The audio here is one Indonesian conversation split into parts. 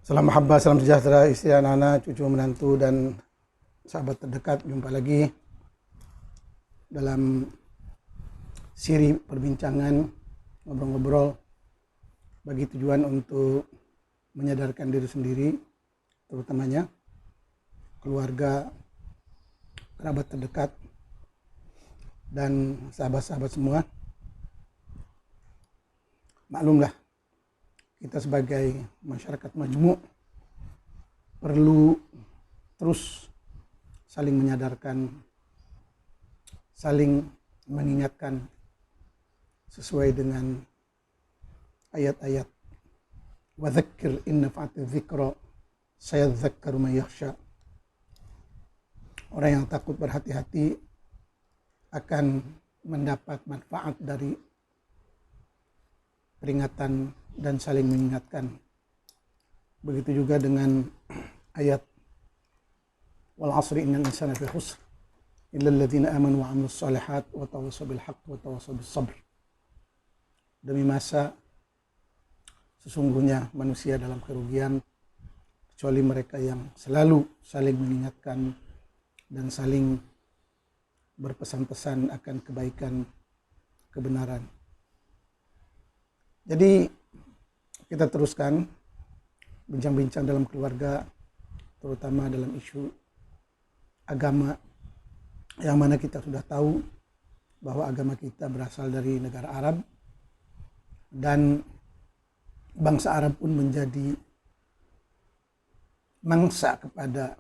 Salam mahabbah, salam sejahtera, istri, anak-anak, cucu, menantu, dan sahabat terdekat. Jumpa lagi dalam siri perbincangan ngobrol-ngobrol bagi tujuan untuk menyadarkan diri sendiri, terutamanya keluarga, kerabat terdekat, dan sahabat-sahabat semua. Maklumlah, kita sebagai masyarakat majmuk perlu terus saling menyadarkan, saling mengingatkan sesuai dengan ayat-ayat wa dzakir in nafa'ati dzikra sayadzakkaru man yakhsha. Orang yang takut berhati-hati akan mendapat manfaat dari peringatan dan saling mengingatkan. Begitu juga dengan ayat wal 'asri innal insana fi khusr illa alladziina aamanu wa 'amilus shalihaat wa tawassaw bil haqqi wa tawassaw bis sabr. Demi masa sesungguhnya manusia dalam kerugian kecuali mereka yang selalu saling mengingatkan dan saling berpesan-pesan akan kebaikan, kebenaran. Jadi kita teruskan bincang-bincang dalam keluarga, terutama dalam isu agama, yang mana kita sudah tahu bahwa agama kita berasal dari negara Arab, dan bangsa Arab pun menjadi mangsa kepada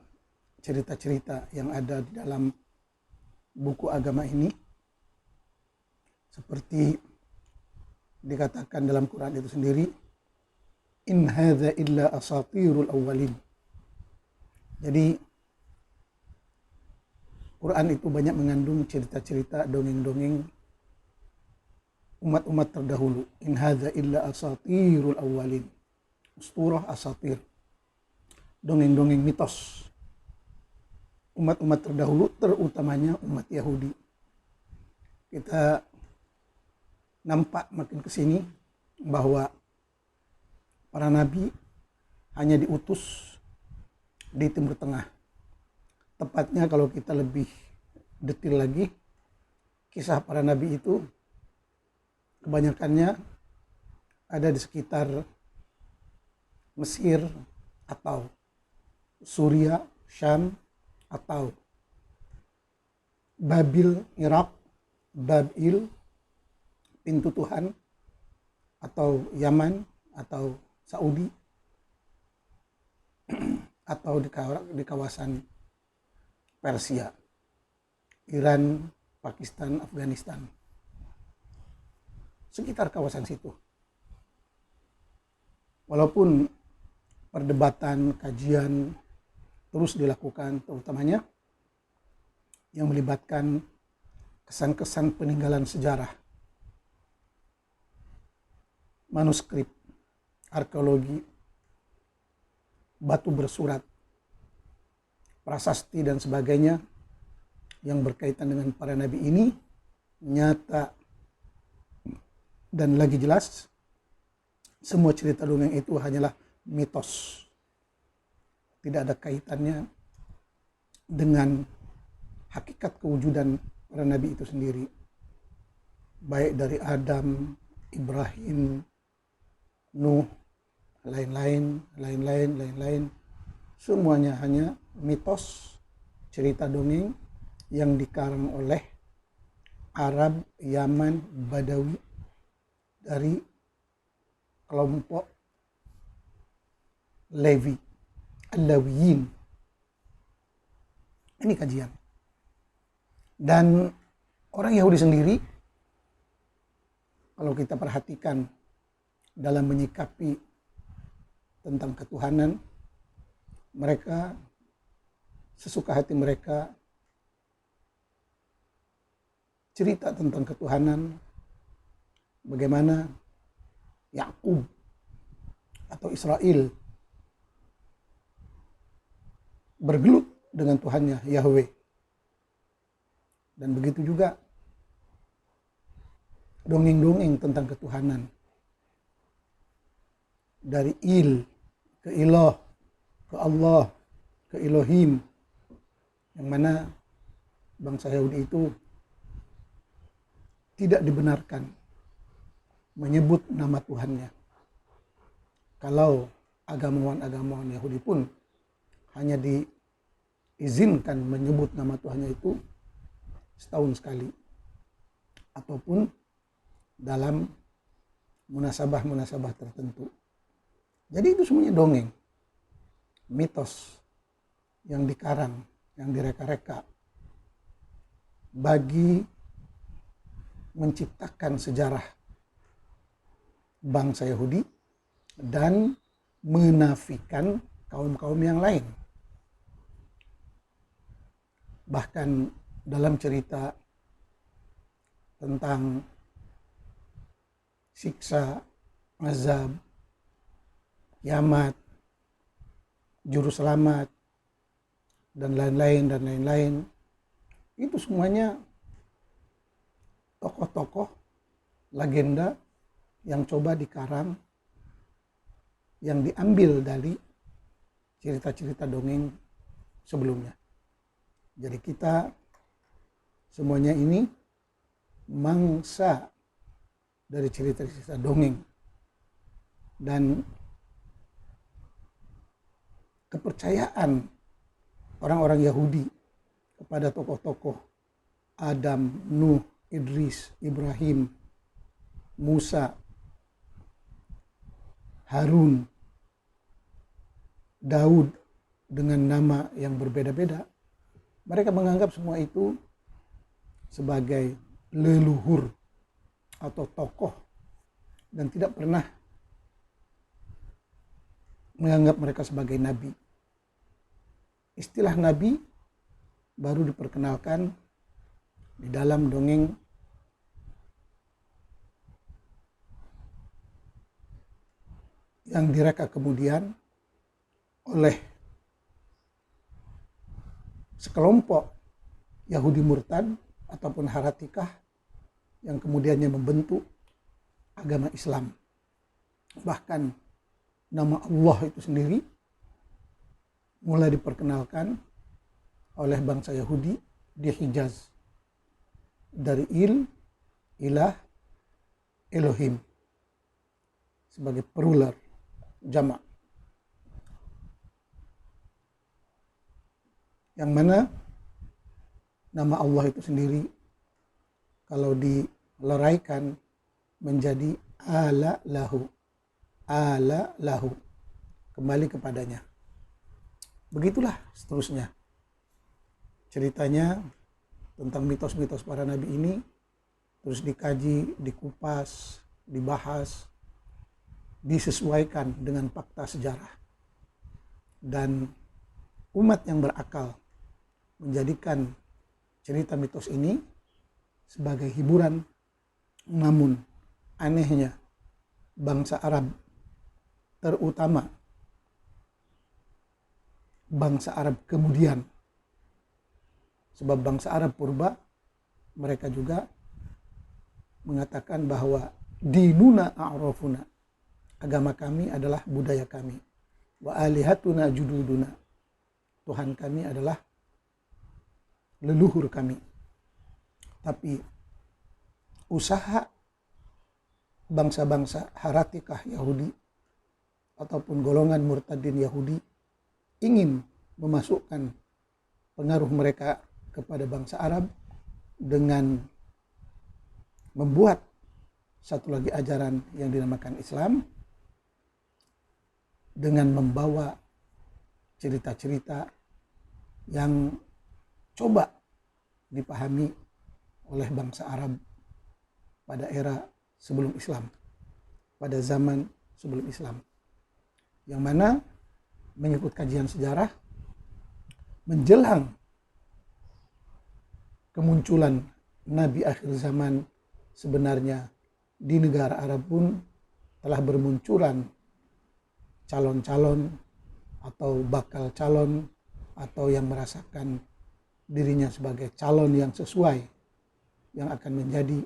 cerita-cerita yang ada di dalam buku agama ini, seperti dikatakan dalam Quran itu sendiri, in hadza illa asatirul awwalin. Jadi Quran itu banyak mengandung cerita-cerita, dongeng-dongeng umat-umat terdahulu. In hadza illa asatirul awwalin. Usturah, asatir, dongeng-dongeng mitos umat-umat terdahulu, terutamanya umat Yahudi. Kita nampak makin kesini bahwa para nabi hanya diutus di Timur Tengah. Tepatnya kalau kita lebih detail lagi, kisah para nabi itu kebanyakannya ada di sekitar Mesir atau Suria, Syam, atau Babil, Irak, Babil, pintu Tuhan, atau Yaman, atau Saudi, atau di kawasan Persia, Iran, Pakistan, Afghanistan, sekitar kawasan situ. Walaupun perdebatan, kajian terus dilakukan, terutamanya yang melibatkan kesan-kesan peninggalan sejarah, manuskrip, arkeologi, batu bersurat, prasasti dan sebagainya yang berkaitan dengan para nabi ini nyata dan lagi jelas semua cerita dongeng itu hanyalah mitos. Tidak ada kaitannya dengan hakikat kewujudan para nabi itu sendiri. Baik dari Adam, Ibrahim, Nuh, lain-lain, semuanya hanya mitos, cerita dongeng yang dikarang oleh Arab, Yaman, Badawi dari kelompok Levi, Alawiyin. Ini kajian. Dan orang Yahudi sendiri, kalau kita perhatikan dalam menyikapi tentang ketuhanan, mereka sesuka hati mereka cerita tentang ketuhanan, bagaimana Yakub atau Israel bergelut dengan Tuhannya Yahweh. Dan begitu juga dongeng-dongeng tentang ketuhanan dari Il, ke ilah, ke Allah, ke Elohim, yang mana bangsa Yahudi itu tidak dibenarkan menyebut nama Tuhannya. Kalau agamawan-agamawan Yahudi pun hanya diizinkan menyebut nama Tuhannya itu setahun sekali, ataupun dalam munasabah-munasabah tertentu. Jadi itu semuanya dongeng, mitos yang dikarang, yang direka-reka bagi menciptakan sejarah bangsa Yahudi dan menafikan kaum-kaum yang lain. Bahkan dalam cerita tentang siksa, azab, kiamat, juru selamat, dan lain-lain, itu semuanya tokoh-tokoh legenda yang coba dikarang, yang diambil dari cerita-cerita dongeng sebelumnya. Jadi kita semuanya ini mangsa dari cerita-cerita dongeng dan kepercayaan orang-orang Yahudi kepada tokoh-tokoh Adam, Nuh, Idris, Ibrahim, Musa, Harun, Daud dengan nama yang berbeda-beda. Mereka menganggap semua itu sebagai leluhur atau tokoh dan tidak pernah menganggap mereka sebagai nabi. Istilah nabi baru diperkenalkan di dalam dongeng yang direka kemudian oleh sekelompok Yahudi murtad ataupun haratikah yang kemudiannya membentuk agama Islam. Bahkan nama Allah itu sendiri mulai diperkenalkan oleh bangsa Yahudi di Hijaz, dari ilah, Elohim, sebagai plural, jamak. Yang mana nama Allah itu sendiri kalau dileraikan menjadi ala lahu, kembali kepadanya. Begitulah seterusnya ceritanya tentang mitos-mitos para nabi ini terus dikaji, dikupas, dibahas, disesuaikan dengan fakta sejarah. Dan umat yang berakal menjadikan cerita mitos ini sebagai hiburan. Namun anehnya bangsa Arab, terutama bangsa Arab kemudian, sebab bangsa Arab purba mereka juga mengatakan bahwa dinuna a'rafuna, agama kami adalah budaya kami, wa alihatuna jududuna, Tuhan kami adalah leluhur kami. Tapi usaha bangsa-bangsa haratikah Yahudi ataupun golongan murtadin Yahudi ingin memasukkan pengaruh mereka kepada bangsa Arab dengan membuat satu lagi ajaran yang dinamakan Islam, dengan membawa cerita-cerita yang coba dipahami oleh bangsa Arab pada era sebelum Islam, pada zaman sebelum Islam, yang mana mengikut kajian sejarah menjelang kemunculan Nabi akhir zaman, sebenarnya di negara Arab pun telah bermunculan calon-calon atau bakal calon atau yang merasakan dirinya sebagai calon yang sesuai, yang akan menjadi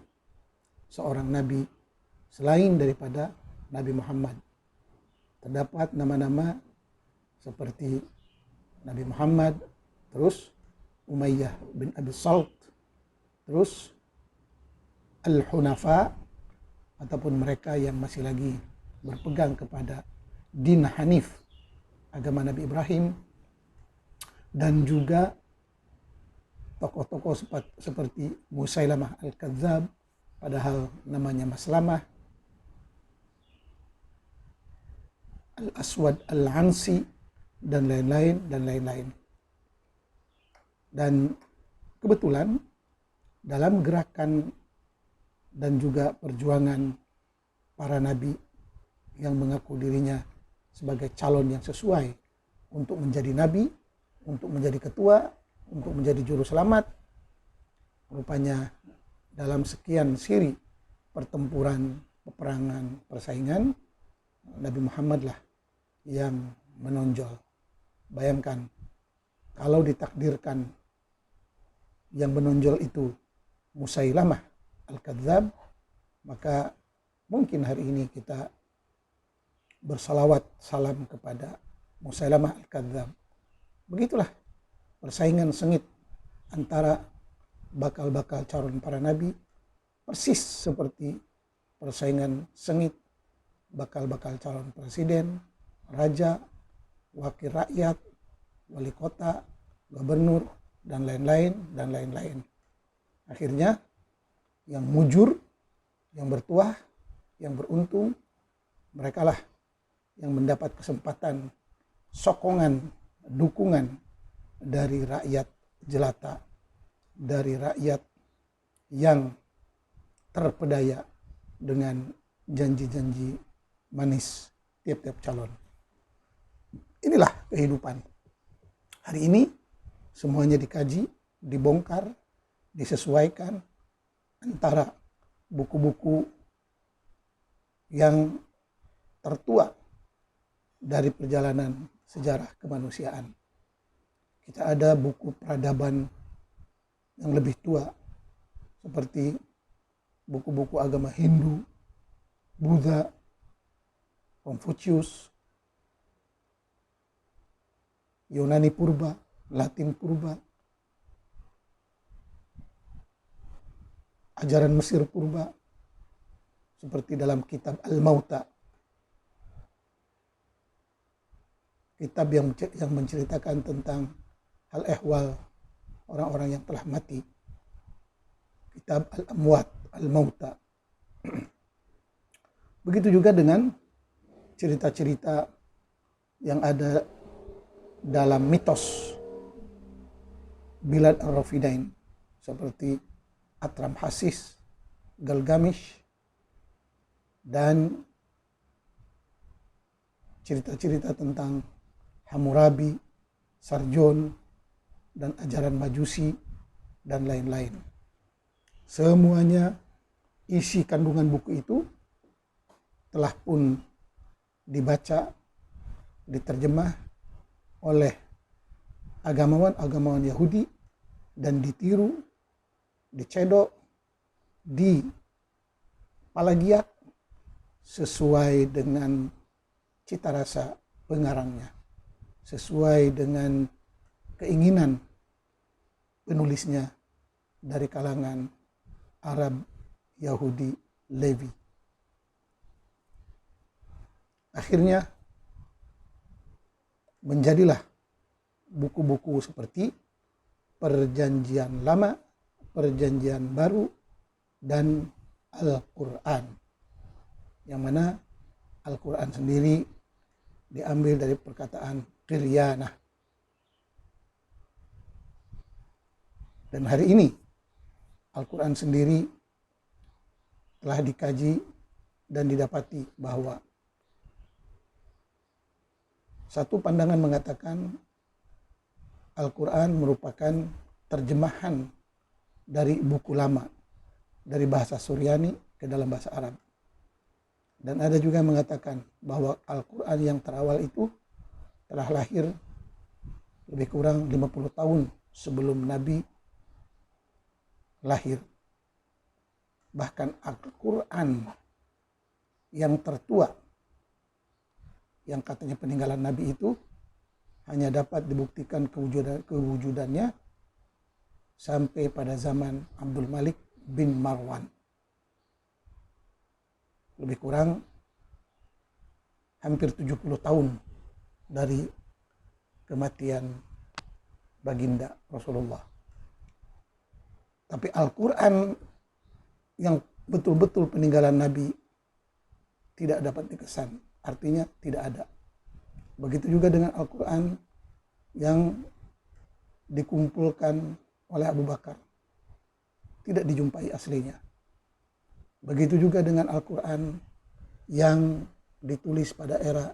seorang nabi selain daripada Nabi Muhammad. Terdapat nama-nama seperti Nabi Muhammad, terus Umayyah bin Abi Salt, terus Al-Hunafa ataupun mereka yang masih lagi berpegang kepada din Hanif, agama Nabi Ibrahim, dan juga tokoh-tokoh seperti Musailamah Al-Kadzab, padahal namanya Maslamah, Al-Aswad Al-Ansi, dan lain-lain. Dan kebetulan dalam gerakan dan juga perjuangan para nabi yang mengaku dirinya sebagai calon yang sesuai untuk menjadi nabi, untuk menjadi ketua, untuk menjadi juru selamat, rupanya dalam sekian siri pertempuran, peperangan, persaingan, Nabi Muhammad lah yang menonjol. Bayangkan kalau ditakdirkan yang menonjol itu Musailamah Al-Kadzab, maka mungkin hari ini kita bersalawat salam kepada Musailamah Al-Kadzab. Begitulah persaingan sengit antara bakal-bakal calon para nabi, persis seperti persaingan sengit bakal-bakal calon presiden, raja, wakil rakyat, wali kota, gubernur, dan lain-lain. Akhirnya yang mujur, yang bertuah, yang beruntung, merekalah yang mendapat kesempatan, sokongan, dukungan dari rakyat jelata, dari rakyat yang terpedaya dengan janji-janji manis tiap-tiap calon. Inilah kehidupan. Hari ini semuanya dikaji, dibongkar, disesuaikan antara buku-buku yang tertua dari perjalanan sejarah kemanusiaan. Kita ada buku peradaban yang lebih tua seperti buku-buku agama Hindu, Buddha, Konfusius, Yunani Purba, Latin Purba, ajaran Mesir Purba, seperti dalam kitab Al-Mauta, kitab yang menceritakan tentang hal ehwal orang-orang yang telah mati, kitab Al-Amwat, Al-Mauta. Begitu juga dengan cerita-cerita yang ada dalam mitos Bilad Ar-Rafidain, seperti Atram Hasis, Gilgamesh, dan cerita-cerita tentang Hammurabi, Sargon, dan ajaran Majusi, dan lain-lain. Semuanya isi kandungan buku itu telah pun dibaca, diterjemah oleh agamawan Yahudi dan ditiru, dicedok, dipalagiat sesuai dengan cita rasa pengarangnya, sesuai dengan keinginan penulisnya dari kalangan Arab, Yahudi, Levi. Akhirnya menjadilah buku-buku seperti Perjanjian Lama, Perjanjian Baru, dan Al-Quran. Yang mana Al-Quran sendiri diambil dari perkataan qiryanah. Dan hari ini Al-Quran sendiri telah dikaji dan didapati bahwa satu pandangan mengatakan Al-Quran merupakan terjemahan dari buku lama, dari bahasa Suryani ke dalam bahasa Arab. Dan ada juga yang mengatakan bahwa Al-Quran yang terawal itu telah lahir lebih kurang 50 tahun sebelum Nabi lahir. Bahkan Al-Quran yang tertua, yang katanya peninggalan Nabi itu hanya dapat dibuktikan kewujudannya sampai pada zaman Abdul Malik bin Marwan. Lebih kurang hampir 70 tahun dari kematian baginda Rasulullah. Tapi Al-Quran yang betul-betul peninggalan Nabi tidak dapat dikesan. Artinya tidak ada. Begitu juga dengan Al-Quran yang dikumpulkan oleh Abu Bakar. Tidak dijumpai aslinya. Begitu juga dengan Al-Quran yang ditulis pada era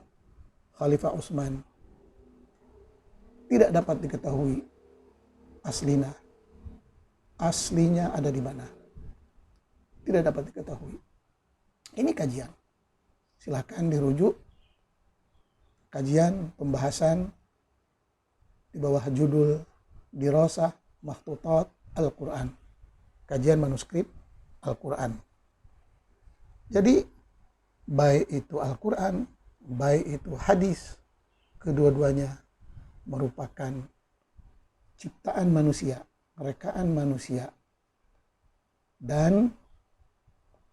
Khalifah Utsman. Tidak dapat diketahui aslinya ada di mana. Tidak dapat diketahui. Ini kajian. Silakan dirujuk kajian pembahasan di bawah judul Dirasah Makhtutat Al-Quran. Kajian manuskrip Al-Quran. Jadi baik itu Al-Quran, baik itu hadis, kedua-duanya merupakan ciptaan manusia, rekaan manusia, dan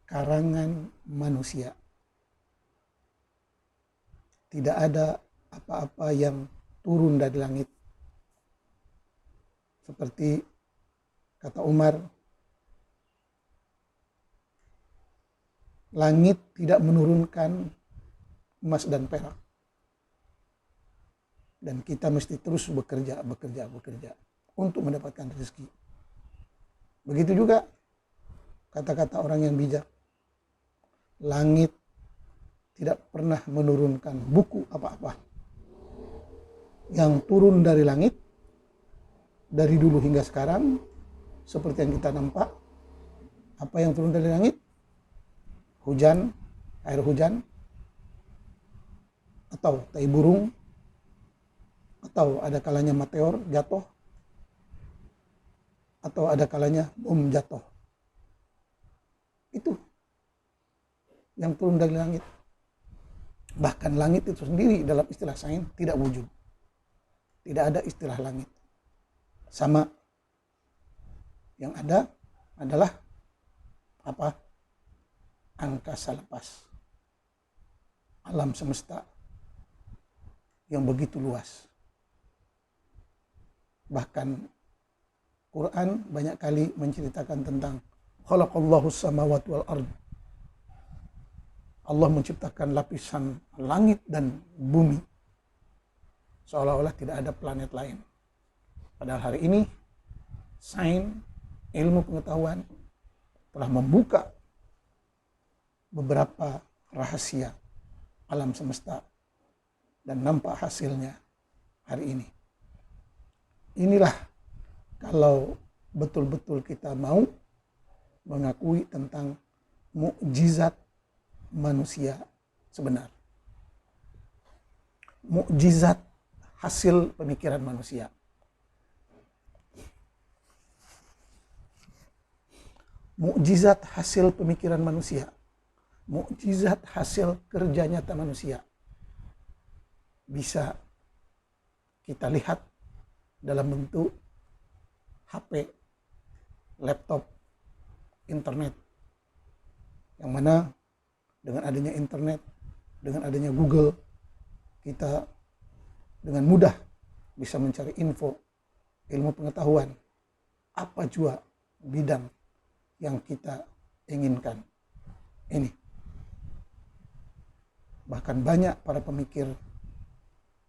karangan manusia. Tidak ada apa-apa yang turun dari langit. Seperti kata Umar, langit tidak menurunkan emas dan perak. Dan kita mesti terus bekerja untuk mendapatkan rezeki. Begitu juga kata-kata orang yang bijak. Langit tidak pernah menurunkan buku apa-apa. Yang turun dari langit, dari dulu hingga sekarang, seperti yang kita nampak, apa yang turun dari langit? Hujan, air hujan, atau tai burung, atau ada kalanya meteor jatuh, atau ada kalanya bom jatuh. Itu yang turun dari langit. Bahkan langit itu sendiri dalam istilah sains tidak wujud. Tidak ada istilah langit. Sama yang ada adalah apa? Angkasa lepas. Alam semesta yang begitu luas. Bahkan Quran banyak kali menceritakan tentang khalaqallahu samawati wal ard. Allah menciptakan lapisan langit dan bumi. Seolah-olah tidak ada planet lain. Padahal hari ini sains, ilmu pengetahuan telah membuka beberapa rahasia alam semesta dan nampak hasilnya hari ini. Inilah kalau betul-betul kita mau mengakui tentang mukjizat manusia sebenar. Mukjizat hasil pemikiran manusia. Mukjizat hasil pemikiran manusia. Mukjizat hasil kerja nyata manusia. Bisa kita lihat dalam bentuk HP, laptop, internet. Yang mana dengan adanya internet, dengan adanya Google, kita dengan mudah bisa mencari info, ilmu pengetahuan, apa jua bidang yang kita inginkan. Ini. Bahkan banyak para pemikir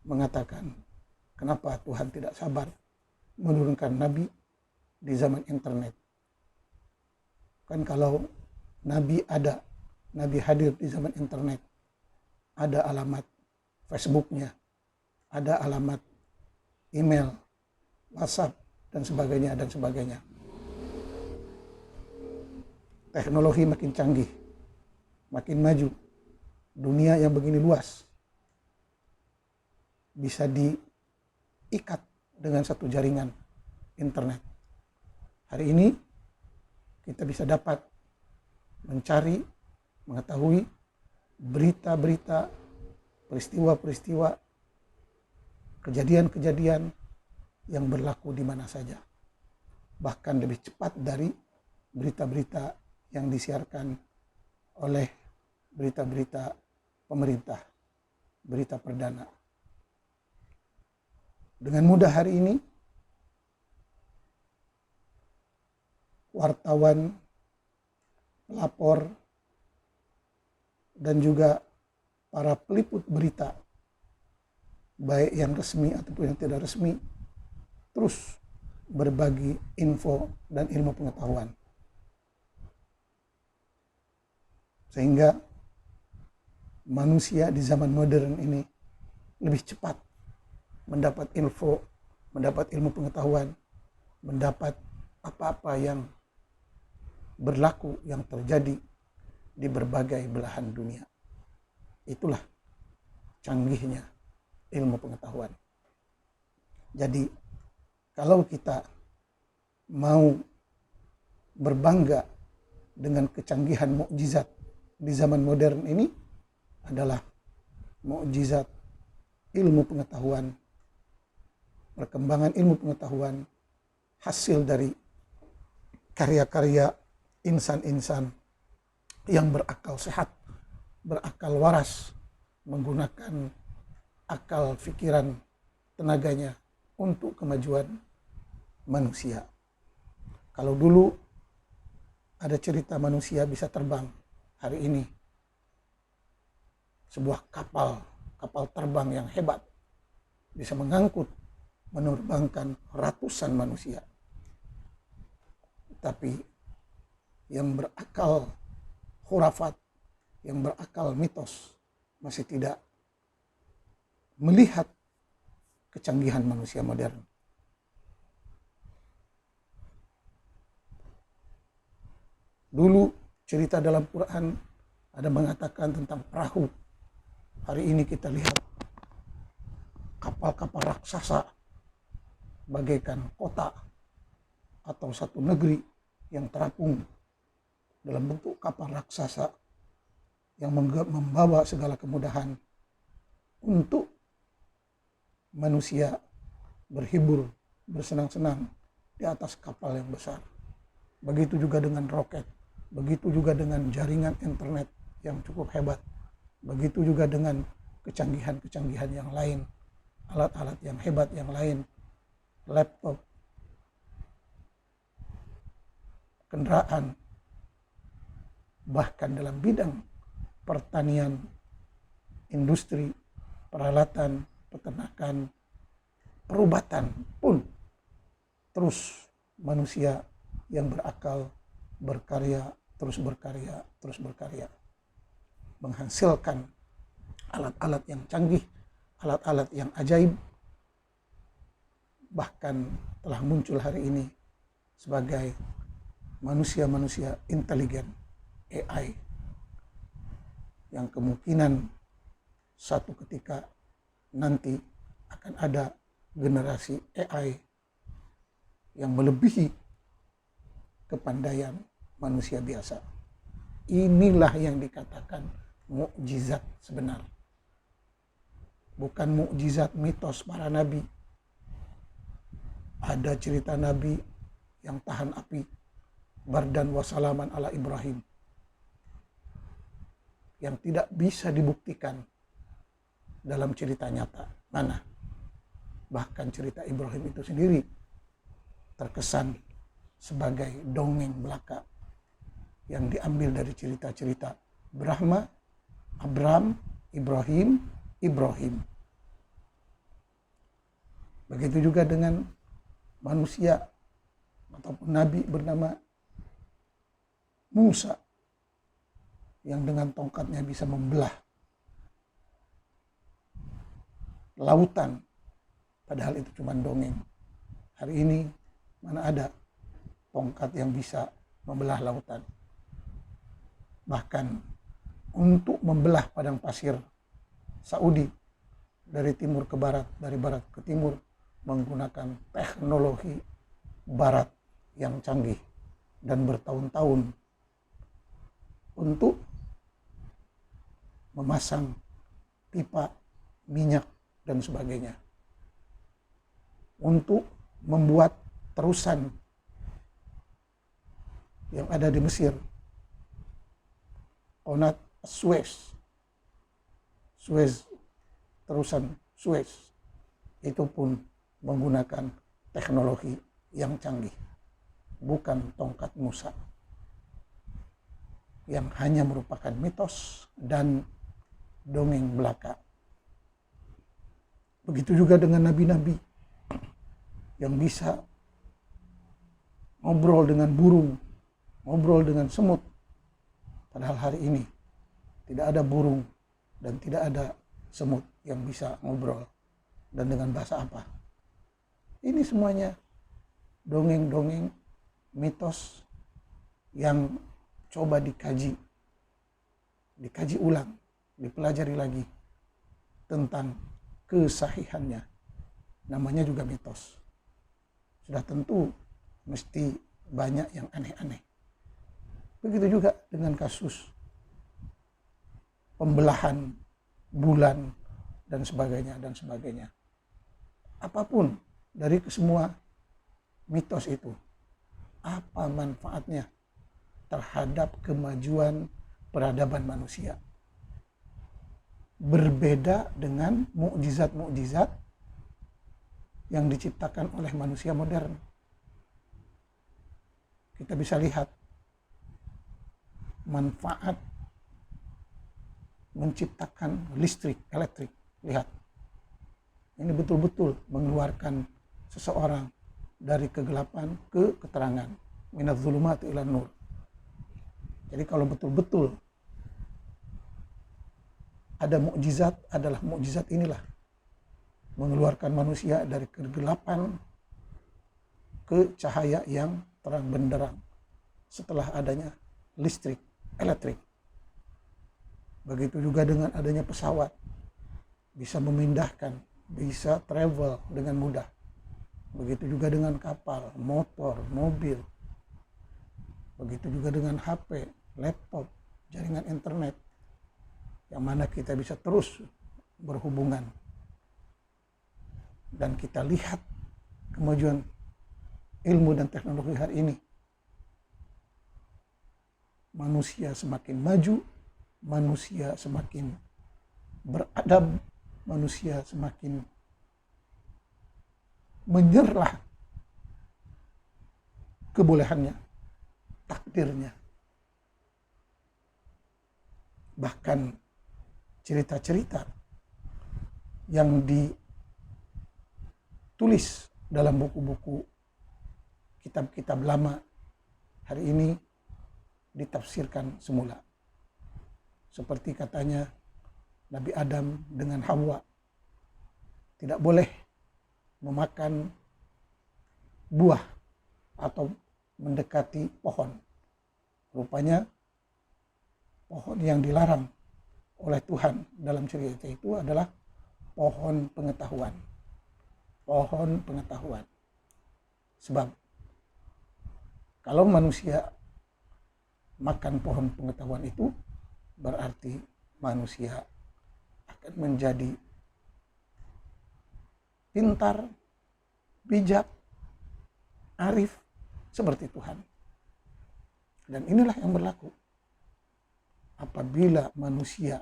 mengatakan, kenapa Tuhan tidak sabar menurunkan Nabi di zaman internet. Kan kalau Nabi ada, Nabi hadir di zaman internet, ada alamat Facebooknya, ada alamat email, WhatsApp, dan sebagainya, dan sebagainya. Teknologi makin canggih, makin maju. Dunia yang begini luas bisa diikat dengan satu jaringan internet. Hari ini kita bisa dapat mencari, mengetahui berita-berita, peristiwa-peristiwa kejadian-kejadian yang berlaku di mana saja. Bahkan lebih cepat dari berita-berita yang disiarkan oleh berita-berita pemerintah, berita perdana. Dengan mudah hari ini, wartawan, pelapor, dan juga para peliput berita, baik yang resmi ataupun yang tidak resmi, terus berbagi info dan ilmu pengetahuan. Sehingga manusia di zaman modern ini lebih cepat mendapat info, mendapat ilmu pengetahuan, mendapat apa-apa yang berlaku, yang terjadi di berbagai belahan dunia. Itulah canggihnya ilmu pengetahuan. Jadi kalau kita mau berbangga dengan kecanggihan mukjizat di zaman modern ini, adalah mukjizat ilmu pengetahuan, perkembangan ilmu pengetahuan, hasil dari karya-karya insan-insan yang berakal sehat, berakal waras, menggunakan akal, pikiran, tenaganya untuk kemajuan manusia. Kalau dulu ada cerita manusia bisa terbang, hari ini sebuah kapal terbang yang hebat bisa mengangkut, menerbangkan ratusan manusia. Tapi yang berakal khurafat, yang berakal mitos masih tidak melihat kecanggihan manusia modern. Dulu cerita dalam Quran ada mengatakan tentang perahu. Hari ini kita lihat kapal-kapal raksasa bagaikan kota atau satu negeri yang terapung dalam bentuk kapal raksasa yang membawa segala kemudahan untuk manusia berhibur, bersenang-senang di atas kapal yang besar. Begitu juga dengan roket, begitu juga dengan jaringan internet yang cukup hebat, begitu juga dengan kecanggihan-kecanggihan yang lain, alat-alat yang hebat yang lain, laptop, kendaraan, bahkan dalam bidang pertanian, industri, peralatan, peternakan, perubatan pun terus manusia yang berakal berkarya, terus berkarya, menghasilkan alat-alat yang canggih, alat-alat yang ajaib, bahkan telah muncul hari ini sebagai manusia-manusia intelijen, AI, yang kemungkinan satu ketika nanti akan ada generasi AI yang melebihi kepandaian manusia biasa. Inilah yang dikatakan mukjizat sebenar. Bukan mukjizat mitos para nabi. Ada cerita nabi yang tahan api, bardan wasalaman ala Ibrahim, yang tidak bisa dibuktikan dalam cerita nyata. Mana? Bahkan cerita Ibrahim itu sendiri terkesan sebagai dongeng belaka yang diambil dari cerita-cerita Brahma, Abram, Ibrahim. Begitu juga dengan manusia ataupun nabi bernama Musa yang dengan tongkatnya bisa membelah lautan, padahal itu cuma dongeng. Hari ini mana ada tongkat yang bisa membelah lautan. Bahkan untuk membelah padang pasir Saudi dari timur ke barat, dari barat ke timur, menggunakan teknologi barat yang canggih dan bertahun-tahun untuk memasang pipa minyak dan sebagainya. untuk membuat terusan yang ada di Mesir, Qanat Suez, terusan Suez, itu pun menggunakan teknologi yang canggih, bukan tongkat Musa yang hanya merupakan mitos dan dongeng belaka. Begitu juga dengan nabi-nabi yang bisa ngobrol dengan burung, ngobrol dengan semut. Padahal hari ini tidak ada burung dan tidak ada semut yang bisa ngobrol. Dan dengan bahasa apa? Ini semuanya dongeng-dongeng, mitos yang coba dikaji ulang, dipelajari lagi tentang kesahihannya. Namanya juga mitos. Sudah tentu mesti banyak yang aneh-aneh. Begitu juga dengan kasus pembelahan bulan dan sebagainya. Apapun dari semua mitos itu, apa manfaatnya terhadap kemajuan peradaban manusia? Berbeda dengan mukjizat-mukjizat yang diciptakan oleh manusia modern. Kita bisa lihat manfaat menciptakan elektrik. Lihat, ini betul-betul mengeluarkan seseorang dari kegelapan ke keterangan. Minadz zulumati ilan nur. Jadi kalau betul-betul ada mukjizat, adalah mukjizat inilah mengeluarkan manusia dari kegelapan ke cahaya yang terang benderang setelah adanya elektrik. Begitu juga dengan adanya pesawat, bisa memindahkan, bisa travel dengan mudah. Begitu juga dengan kapal, motor, mobil. Begitu juga dengan HP, laptop, jaringan internet, yang mana kita bisa terus berhubungan. Dan kita lihat kemajuan ilmu dan teknologi hari ini. Manusia semakin maju, manusia semakin beradab, manusia semakin menyerah kebolehannya, takdirnya. Bahkan cerita-cerita yang ditulis dalam buku-buku, kitab-kitab lama hari ini ditafsirkan semula. Seperti katanya Nabi Adam dengan Hawa tidak boleh memakan buah atau mendekati pohon. Rupanya pohon yang dilarang oleh Tuhan dalam cerita itu adalah pohon pengetahuan. Pohon pengetahuan. Sebab kalau manusia makan pohon pengetahuan itu, berarti manusia akan menjadi pintar, bijak, arif seperti Tuhan. Dan inilah yang berlaku. Apabila manusia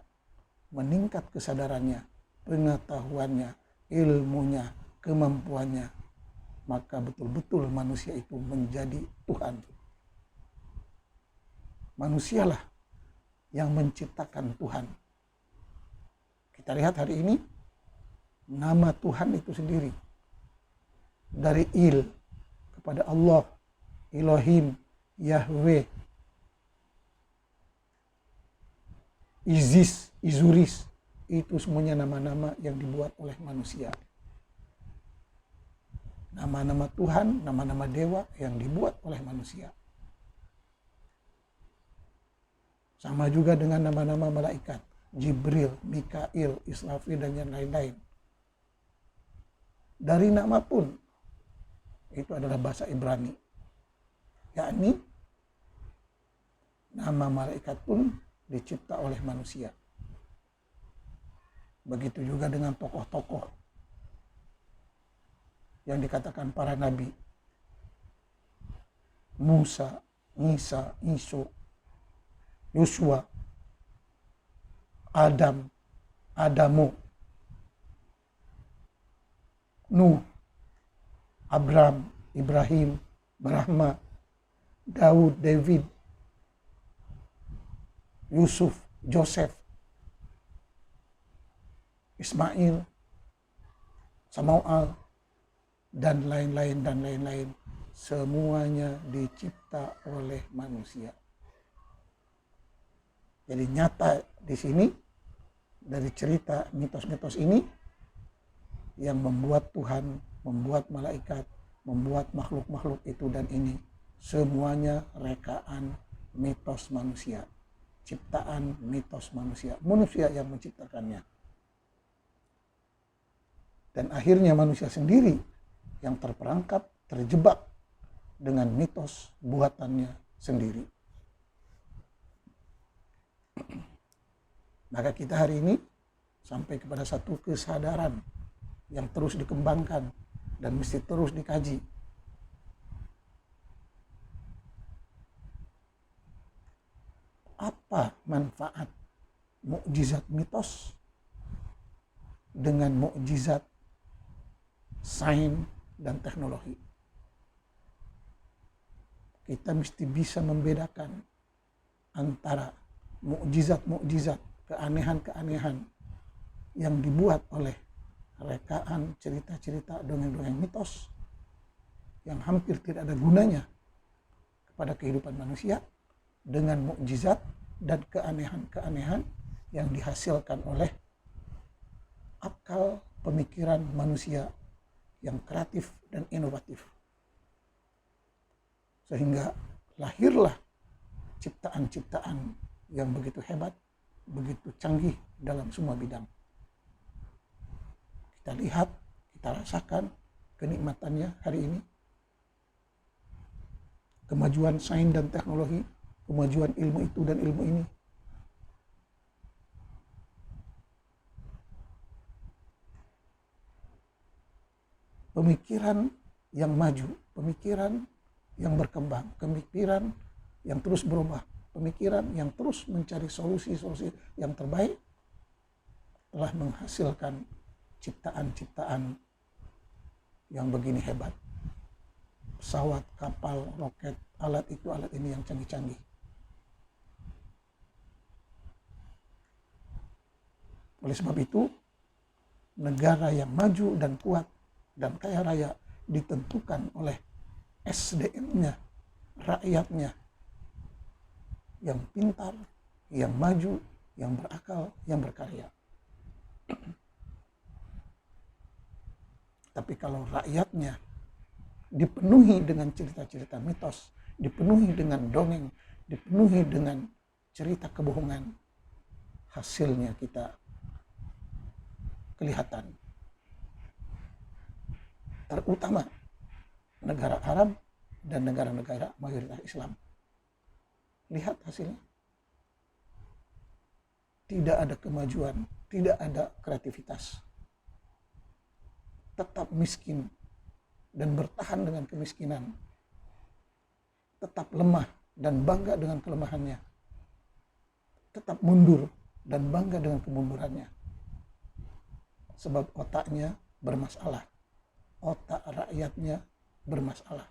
meningkat kesadarannya, pengetahuannya, ilmunya, kemampuannya, maka betul-betul manusia itu menjadi Tuhan. Manusialah yang menciptakan Tuhan. Kita lihat hari ini, nama Tuhan itu sendiri. Dari Il kepada Allah, Elohim, Yahweh, Isis, Izuris, itu semuanya nama-nama yang dibuat oleh manusia. Nama-nama Tuhan, nama-nama dewa yang dibuat oleh manusia. Sama juga dengan nama-nama malaikat, Jibril, Mikail, Israfil, dan yang lain-lain. Dari nama pun, itu adalah bahasa Ibrani. Yakni, nama malaikat pun dicipta oleh manusia. Begitu juga dengan tokoh-tokoh yang dikatakan para nabi, Musa, Isa, Isu, Yosua, Adam, Adamu, Nuh, Abraham, Ibrahim, Brahma, Daud, David, Yusuf, Joseph, Ismail, Samuel, dan lain-lain. Semuanya dicipta oleh manusia. Jadi nyata di sini dari cerita mitos-mitos ini yang membuat Tuhan, membuat malaikat, membuat makhluk-makhluk itu dan ini semuanya rekaan mitos manusia. Ciptaan mitos manusia. Manusia yang menciptakannya. Dan akhirnya manusia sendiri yang terperangkap, terjebak dengan mitos buatannya sendiri. Maka kita hari ini sampai kepada satu kesadaran yang terus dikembangkan dan mesti terus dikaji. Apa manfaat mukjizat mitos dengan mukjizat sains dan teknologi? Kita mesti bisa membedakan antara mukjizat-mukjizat, keanehan-keanehan yang dibuat oleh rekaan, cerita-cerita, dongeng-dongeng mitos yang hampir tidak ada gunanya kepada kehidupan manusia, dengan mukjizat dan keanehan-keanehan yang dihasilkan oleh akal pemikiran manusia yang kreatif dan inovatif. Sehingga lahirlah ciptaan-ciptaan yang begitu hebat, begitu canggih dalam semua bidang. Kita lihat, kita rasakan kenikmatannya hari ini. Kemajuan sains dan teknologi, kemajuan ilmu itu dan ilmu ini. Pemikiran yang maju, pemikiran yang berkembang, pemikiran yang terus berubah, pemikiran yang terus mencari solusi-solusi yang terbaik telah menghasilkan ciptaan-ciptaan yang begini hebat. Pesawat, kapal, roket, alat itu, alat ini yang canggih-canggih. Oleh sebab itu, negara yang maju dan kuat dan kaya raya ditentukan oleh SDM-nya, rakyatnya yang pintar, yang maju, yang berakal, yang berkarya. Tapi kalau rakyatnya dipenuhi dengan cerita-cerita mitos, dipenuhi dengan dongeng, dipenuhi dengan cerita kebohongan, hasilnya kita kelihatan. Terutama negara Arab dan negara-negara mayoritas Islam. Lihat hasilnya. Tidak ada kemajuan, tidak ada kreativitas. Tetap miskin dan bertahan dengan kemiskinan. Tetap lemah dan bangga dengan kelemahannya. Tetap mundur dan bangga dengan kemundurannya. Sebab otaknya bermasalah. Otak rakyatnya bermasalah.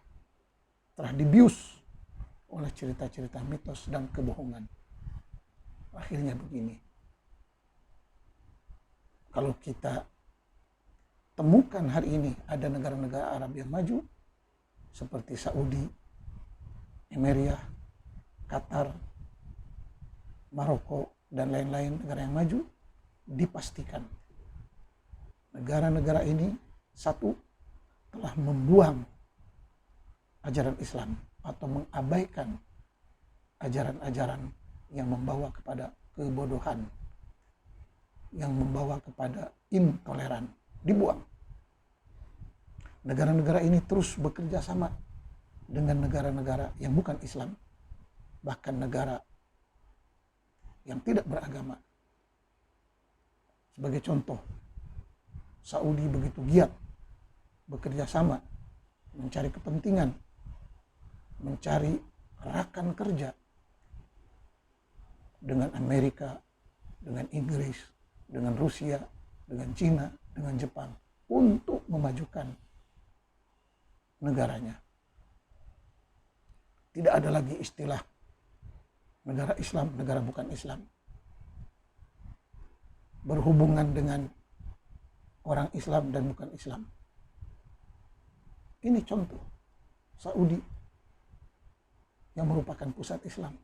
Telah dibius oleh cerita-cerita mitos dan kebohongan. Akhirnya begini. Kalau kita temukan hari ini ada negara-negara Arab yang maju seperti Saudi, Emirates, Qatar, Maroko, dan lain-lain negara yang maju, dipastikan negara-negara ini satu telah membuang ajaran Islam atau mengabaikan ajaran-ajaran yang membawa kepada kebodohan, yang membawa kepada intoleran, dibuang. Negara-negara ini terus bekerja sama dengan negara-negara yang bukan Islam, bahkan negara yang tidak beragama. Sebagai contoh, Saudi begitu giat bekerja sama, mencari kepentingan, mencari rakan kerja dengan Amerika, dengan Inggris, dengan Rusia, dengan Cina, dengan Jepang untuk memajukan negaranya. Tidak ada lagi istilah negara Islam, negara bukan Islam. Berhubungan dengan orang Islam dan bukan Islam. Ini contoh Saudi yang merupakan pusat Islam.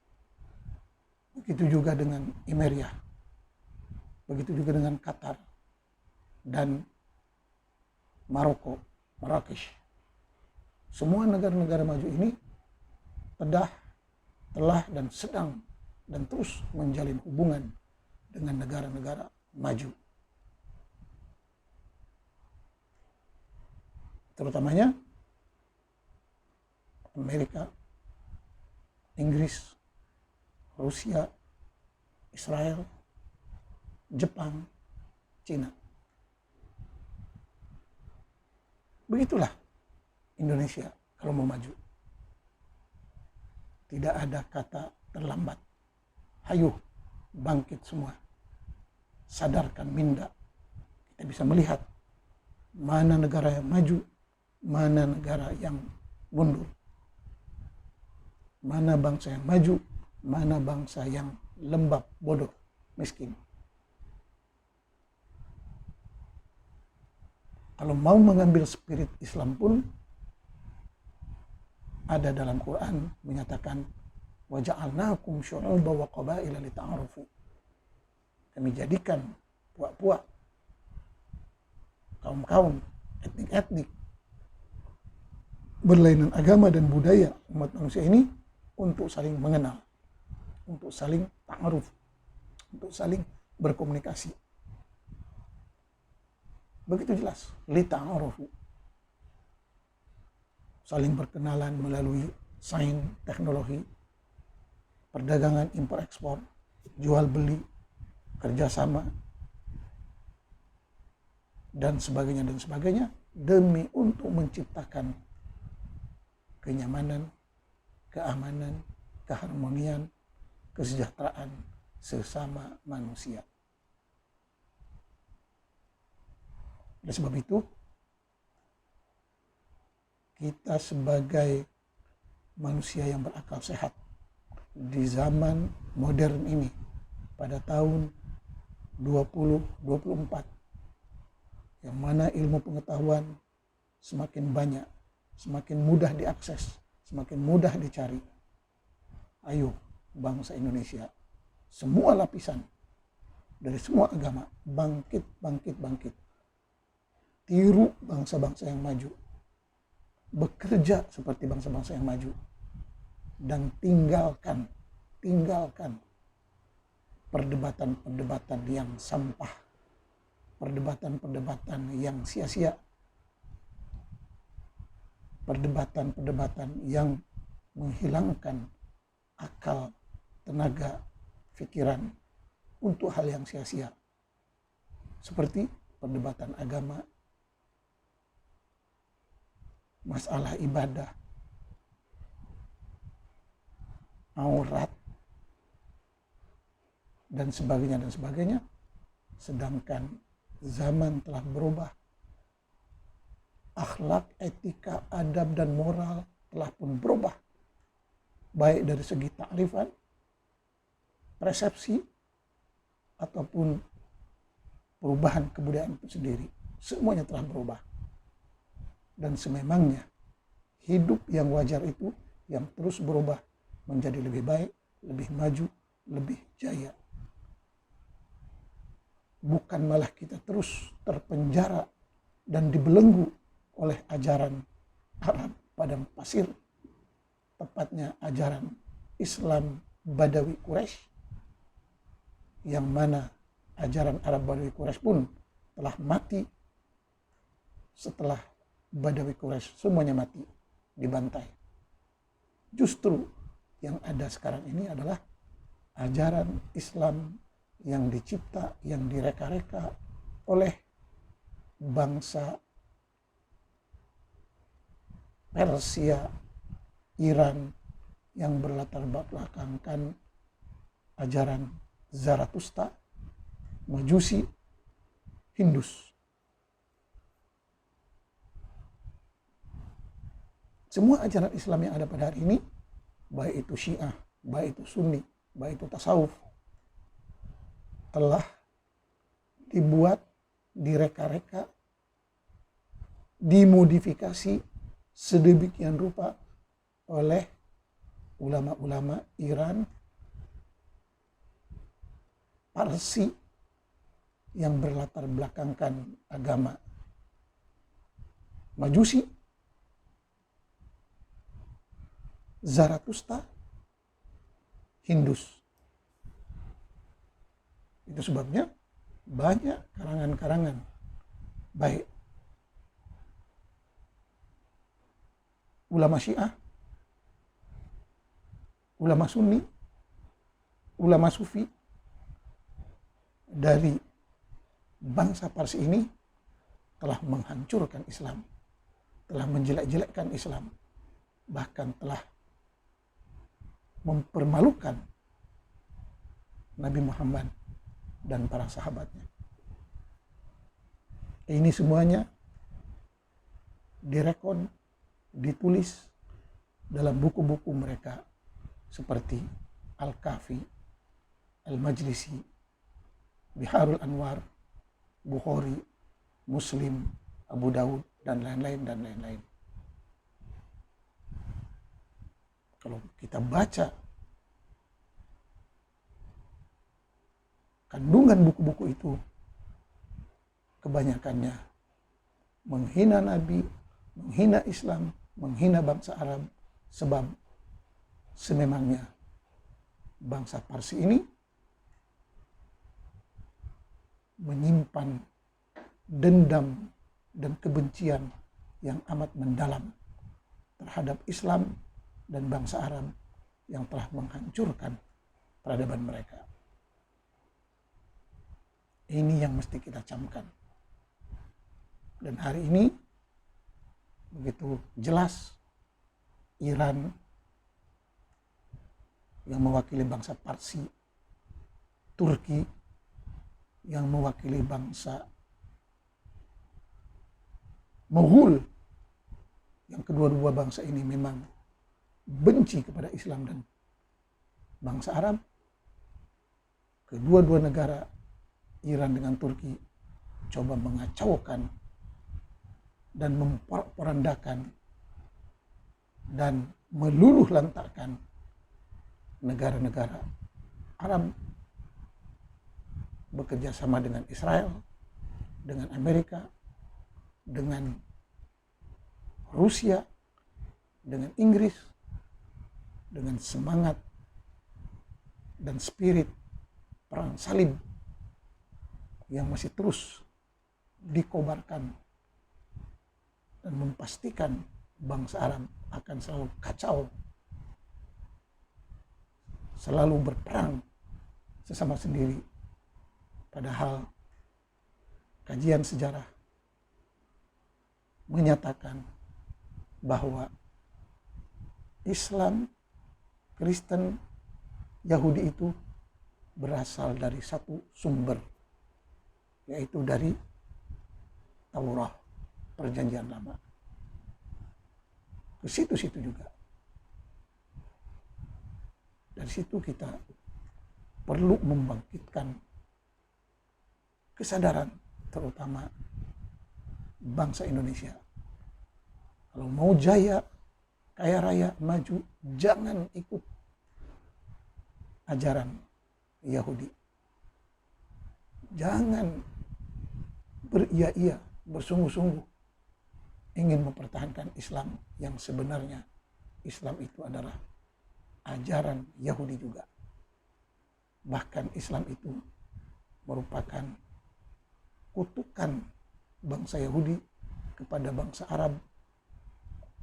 Begitu juga dengan Emirates, begitu juga dengan Qatar dan Maroko, Marrakesh. Semua negara-negara maju ini telah dan sedang dan terus menjalin hubungan dengan negara-negara maju. Terutamanya Amerika, Inggris, Rusia, Israel, Jepang, Cina. Begitulah Indonesia kalau mau maju. Tidak ada kata terlambat. Hayo, bangkit semua. Sadarkan minda. Kita bisa melihat mana negara yang maju, mana negara yang mundur. Mana bangsa yang maju, mana bangsa yang lembab, bodoh, miskin. Kalau mau mengambil spirit Islam pun, ada dalam Quran menyatakan waja'alnakum syu'uba wa qabaila lita'arufu. Kami jadikan puak-puak, kaum-kaum, etnik-etnik, berlainan agama dan budaya umat manusia ini untuk saling mengenal, untuk saling ta'aruf, untuk saling berkomunikasi. Begitu jelas, lita'arufu. Saling berkenalan melalui sains, teknologi, perdagangan, impor ekspor, jual beli, kerjasama, dan sebagainya demi untuk menciptakan kenyamanan, keamanan, keharmonian, kesejahteraan sesama manusia. Oleh sebab itu, kita sebagai manusia yang berakal sehat di zaman modern ini pada tahun 2024, yang mana ilmu pengetahuan semakin banyak, semakin mudah diakses, semakin mudah dicari. Ayo bangsa Indonesia, semua lapisan dari semua agama, bangkit. Tiru bangsa-bangsa yang maju, bekerja seperti bangsa-bangsa yang maju, dan tinggalkan perdebatan-perdebatan yang sampah, perdebatan-perdebatan yang sia-sia, perdebatan-perdebatan yang menghilangkan akal, tenaga, pikiran untuk hal yang sia-sia, seperti perdebatan agama, masalah ibadah, aurat, dan sebagainya. Sedangkan zaman telah berubah, akhlak, etika, adab, dan moral telah pun berubah, baik dari segi takrifan, persepsi, ataupun perubahan kebudayaan itu sendiri. Semuanya telah berubah. Dan sememangnya hidup yang wajar itu yang terus berubah menjadi lebih baik, lebih maju, lebih jaya. Bukan malah kita terus terpenjara dan dibelenggu oleh ajaran Arab padang pasir, tepatnya ajaran Islam Badawi Quraisy, yang mana ajaran Arab Badawi Quraisy pun telah mati setelah Badawi Quraisy semuanya mati, dibantai. Justru yang ada sekarang ini adalah ajaran Islam yang dicipta, yang direka-reka oleh bangsa Persia, Iran yang berlatar belakangkan ajaran Zarathustra, Majusi, Hindus. Semua ajaran Islam yang ada pada hari ini, baik itu Syiah, baik itu Sunni, baik itu tasawuf, telah dibuat, direka-reka, dimodifikasi sedemikian rupa oleh ulama-ulama Iran, Parsi yang berlatar belakangkan agama Majusi, Zarathustra, Hindus. Itu sebabnya banyak karangan-karangan baik ulama Syiah, ulama Sunni, ulama Sufi dari bangsa Parsi ini telah menghancurkan Islam, telah menjelek-jelekkan Islam, bahkan telah mempermalukan Nabi Muhammad dan para sahabatnya. Ini semuanya direkod, ditulis dalam buku-buku mereka seperti Al-Kafi, Al-Majlisi, Biharul Anwar, Bukhari, Muslim, Abu Daud, dan lain-lain. Kalau kita baca kandungan buku-buku itu, kebanyakannya menghina Nabi, menghina Islam, menghina bangsa Arab, sebab sememangnya bangsa Parsi ini menyimpan dendam dan kebencian yang amat mendalam terhadap Islam dan bangsa Arab yang telah menghancurkan peradaban mereka. Ini yang mesti kita camkan. Dan hari ini begitu jelas Iran yang mewakili bangsa Parsi, Turki yang mewakili bangsa Moghul, yang kedua-dua bangsa ini memang benci kepada Islam dan bangsa Arab. Kedua-dua negara, Iran dengan Turki, coba mengacaukan dan memporak-porandakan dan meluluh lantakkan negara-negara Arab, bekerja sama dengan Israel, dengan Amerika, dengan Rusia, dengan Inggris, dengan semangat dan spirit perang salib yang masih terus dikobarkan dan memastikan bangsa Arab akan selalu kacau, selalu berperang sesama sendiri. Padahal kajian sejarah menyatakan bahwa Islam, Kristen, Yahudi itu berasal dari satu sumber, yaitu dari Taurat, Perjanjian Lama. Ke situ-situ juga. Dari situ kita perlu membangkitkan kesadaran, terutama bangsa Indonesia. Kalau mau jaya, kaya raya, maju, jangan ikut ajaran Yahudi. Jangan beria-ia, bersungguh-sungguh ingin mempertahankan Islam yang sebenarnya Islam itu adalah ajaran Yahudi juga. Bahkan Islam itu merupakan kutukan bangsa Yahudi kepada bangsa Arab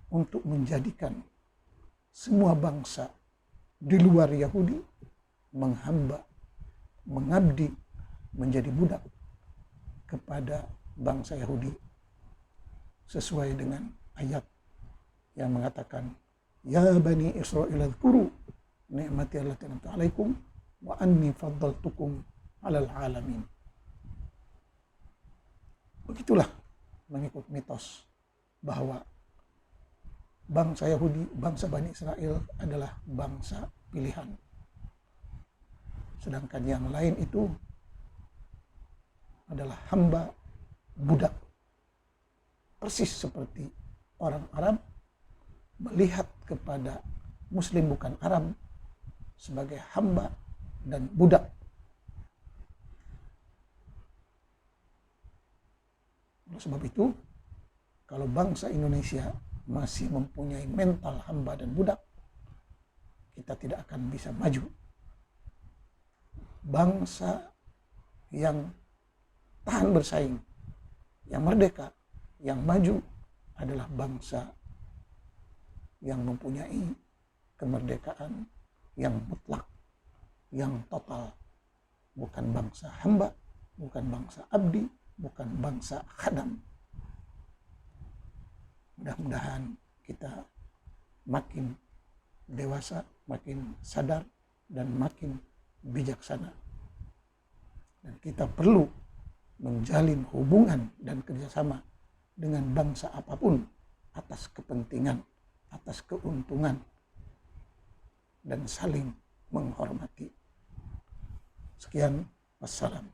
untuk menjadikan semua bangsa di luar Yahudi menghamba, mengabdi, menjadi budak kepada bangsa Yahudi sesuai dengan ayat yang mengatakan, Ya Bani Israel adhkuru ni'mati allati an'amtu 'alaikum wa anni faddaltukum 'alal 'alamin. Begitulah mengikut mitos bahwa bangsa Yahudi, bangsa Bani Israel adalah bangsa pilihan. Sedangkan yang lain itu adalah hamba budak. Persis seperti orang Arab melihat kepada Muslim bukan Arab sebagai hamba dan budak. Oleh sebab itu, kalau bangsa Indonesia masih mempunyai mental hamba dan budak, kita tidak akan bisa maju. Bangsa yang tahan bersaing, yang merdeka, yang maju adalah bangsa yang mempunyai kemerdekaan yang mutlak, yang total. Bukan bangsa hamba, bukan bangsa abdi, bukan bangsa khadam. Mudah-mudahan kita makin dewasa, makin sadar, dan makin bijaksana. Dan kita perlu menjalin hubungan dan kerjasama dengan bangsa apapun atas kepentingan, atas keuntungan, dan saling menghormati. Sekian, wassalam.